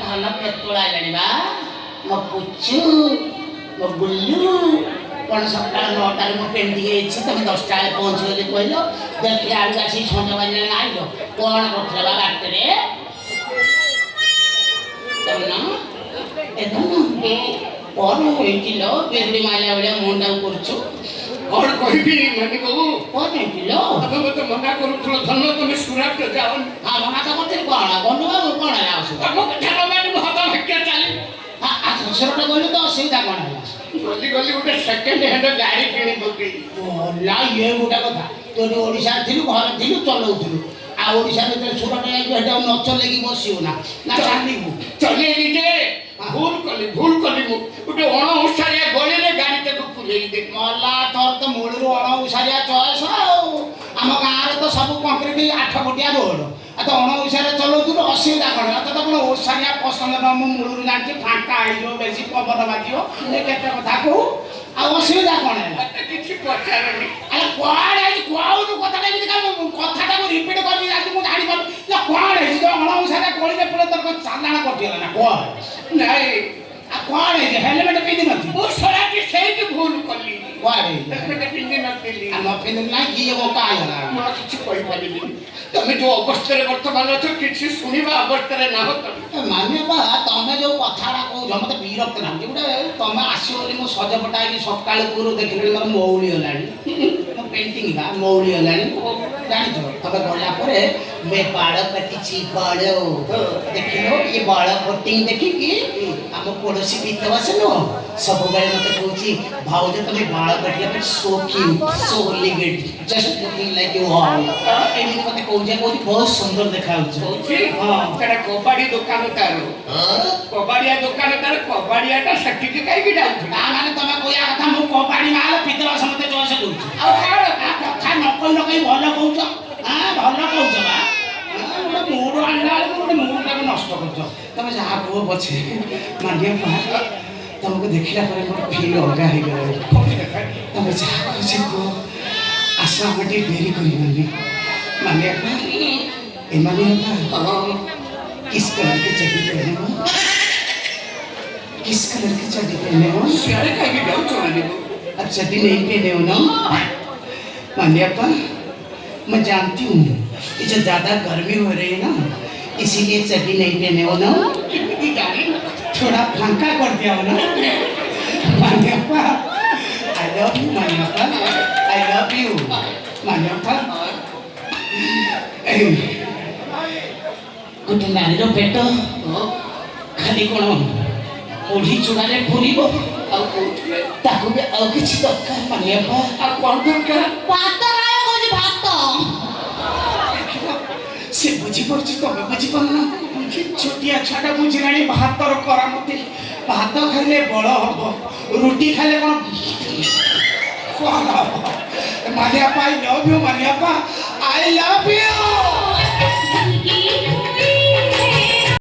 ଧାନ ଖେତୋଳା ହେଲାଣି ବା ମୋ ପୁଚୁ ମୋ ବୁଲୁ କ'ଣ ସକାଳ 9ଟାରେ ମୁଁ ପେଣ୍ଡିଂ ହେଇଛି ତମେ 10ଟା ବେଳେ ପହଞ୍ଚିବ ବୋଲି କହିଲ ଦେଖିଲା ବେଳକୁ ଆସିକି ସଞ୍ଜ ବାଜିଲାଣି ଆଇଲ କ'ଣ କରୁଥିଲ ବା ବାଟରେ କ'ଣ ହେଇଥିଲ ପେଣ୍ଡି ମାରିଲା ଭଳିଆ ମୁଣ୍ଡଟାକୁ କରୁଛୁ କ'ଣ କହିବି ମାନେ ବାବୁ କ'ଣ ହେଇଥିଲ ତମେ ମୋତେ ମନା କରୁଥିଲ ଧନ ତମେ ସୁରାଟ ଯାଅନି ହଁ ମନା ତ କରୁଥିଲି କ'ଣ ଗଲୁ ଆଉ କ'ଣ ହେଲା ଅସୁବିଧା ତମକୁ ଧ୍ୟାନ ମାନେ ମୁଁ ହବା ଭାଗ୍ୟ ଚାଲି ଶ୍ୱଶୁରଟା ଗଲୁ ତ ଅସୁବିଧା କ'ଣ ହେଲା ଗଲି ଗୋଟେ ସେକେଣ୍ଡ ହ୍ୟାଣ୍ଡ ଗାଡ଼ି କିଣି ପକେଇଲି ନା ଇଏ ଗୋଟେ କଥା ତୁ ଏଠି ଓଡ଼ିଶାରେ ଥିଲୁ ଘରେ ଥିଲୁ ଚଲଉଥିଲୁ ଆଉ ଓଡ଼ିଶାରେ ଯେତେବେଳେ ସୁରଟ ଯାଇଛୁ ସେଠି ଆଉ ନ ଚଲେଇକି ବସିବୁ ନା ଚାଲିବୁ ଚଲେଇଲି ଯେ ଭୁଲ କଲି ମୁଁ ଗୋଟେ ଅଣଓସାରିଆ ଗଳିରେ ଗାଡ଼ିଟାକୁ ପୁରେଇ ଦେଲି ମଲା ତୋର ତ ମୂଳରୁ ଅଣଓସାରିଆ ଚଏସ ଆଉ ଆମ ଗାଁରେ ତ ସବୁ କଂକ୍ରିଟ 8 ଫୁଟିଆ ରୋଡ଼ ଆଉ ତ ଅଣଓସାରିଆ ଚଲଉଥିଲୁ ଅସୁବିଧା କ'ଣ ତ କ'ଣ ଓସାରିଆ ପସନ୍ଦ ନ ମୁଁ ମୂଳରୁ ଜାଣିଛି ଫାଙ୍କା ହେଇଯିବ ବେଶୀ ପବନ ବାଜିବ ଏ କେତେ କଥା କହୁ ଆଉ ଅସୁବିଧା କ'ଣ ହେଲା କିଛି ପଚାରନି ଆରେ କୁଆଡ଼େ ହେଇଛି କୁଆଉଛୁ କଥାଟା ଏମିତି କଥାଟାକୁ ରିପିଟ୍ କରିକି ଯାଉଛି ମୁଁ ଜାଣିପାରୁନି ନା କୁଆଡ଼େ ହେଇଛି ତ ଅଣଓସାରିଆ ଗଳିରେ ପୁରା ତୋର ଚାଲାଣ କଟିଗଲା ନା କୁଆଡ଼େ ନାଇଁ ଆଉ କ'ଣ ହେଇଛି ହେଲମେଟ୍ ପିନ୍ଧି ନଥିଲି ମୁଁ ସରାଟି ସେଇଠି ଭୁଲ କଲି କୁଆଡ଼େ ହେଲମେଟ୍ ପିନ୍ଧି ନଥିଲି ନ ପିନ୍ଧିଲି ନାହିଁ କିଏ ବୋକା ହେଇଗଲା ମୁଁ ଆଉ କିଛି କହିପାରିବିନି ତମେ ଯୋଉ ଅବସ୍ଥାରେ ବର୍ତ୍ତମାନ ଅଛ କିଛି ଶୁଣିବା ଅବସ୍ଥାରେ ନାହ ତମେ ମାନେ ବା ତମେ ଯୋଉ କଥାଟା କହୁଛ ମତେ ବିରକ୍ତ ଲାଗୁଛି ଗୋଟେ ତମେ ଆସିବ ବୋଲି ମୁଁ ସଜପଟା ହେଇକି ସକାଳୁ ପୁରୁ ଦେଖିଲି ମୋର ମଉଳି ହେଲାଣି ମୋ ପେଣ୍ଟିଂ ବା ମଉଳି ହେଲାଣି ଜାଣିଛ ତମେ ଗଲା ପରେ ମେ ବାଳ କାଟିଛି ବାଳ ଦେଖିଲ ଇଏ ବାଳ କଟିଂ ଦେଖିକି ଆମ ପଡ଼ୋଶୀ ବିଧବାସ ନୁହଁ ସବୁବେଳେ ମତେ କହୁଛି ଭାଉଜ ତମେ ବାଳ କାଟିଲା ପରେ so cute so elegant just looking like you how ଏମିତି ମତେ କହୁଛି ବହୁତ ସୁନ୍ଦର ଦେଖାଯାଉଛି ହଁ ସେଟା କବାଡି ଦୋକାନ ତାର କବାଡିଆ ଦୋକାନ ତାର କବାଡିଆଟା ସେଠିକି କାହିଁକି ଯାଉଛୁ ତା ମାନେ ତମେ କହିବା କଥା ମୁଁ କବାଡି ମାଲ ପିତବାସ ମତେ ଚଏସ କରୁଛି ଆଉ କଥା ନ କହି ଭଲ କହୁଛ ଭଲ କହୁଛ ବା ଗୋଟେ ମୁଡ ଆଣିଲା ବେଳକୁ ଗୋଟେ ମୁଡଟାକୁ ନଷ୍ଟ କରୁଛ ତମେ ଯାହା କୁହ ପଛେ ମାନିବା ତମକୁ ଦେଖିଲା ପରେ ମୋର ଫିଲ୍ ଅଲଗା ହେଇଗଲା ତମେ ଯାହା କହୁଛ କୁହ ଆସ ଆମେ ଟିକେ ଡେରି କରିବାନି मानिया किस कलर की चड्डी पहने हो किस कलर की चड्डी पहने हो अब चड्डी नहीं पहने हो ना मानिया मैं जानती हूँ कि जो ज़्यादा गर्मी हो रही है ना इसीलिए चड्डी नहीं पहने हो ना थोड़ा फंका कर दिया हो ना मानिया आई लव यू मानिया आई लव यू मानिया गोटे नारीर पेट खाली कौन मुढ़ी चूड़ारे पूरीब ताकू भी आउ किछि दरकार मानिया कौन दरकार भात भात से बुझी पड़छ तमे बुझी पारना छोटिया छाटा बुझिलाणी भातर करामती भात खाइले बड़ हबो रुटी खाइले कौन मानिया आई लव यू मानिया आई लव यू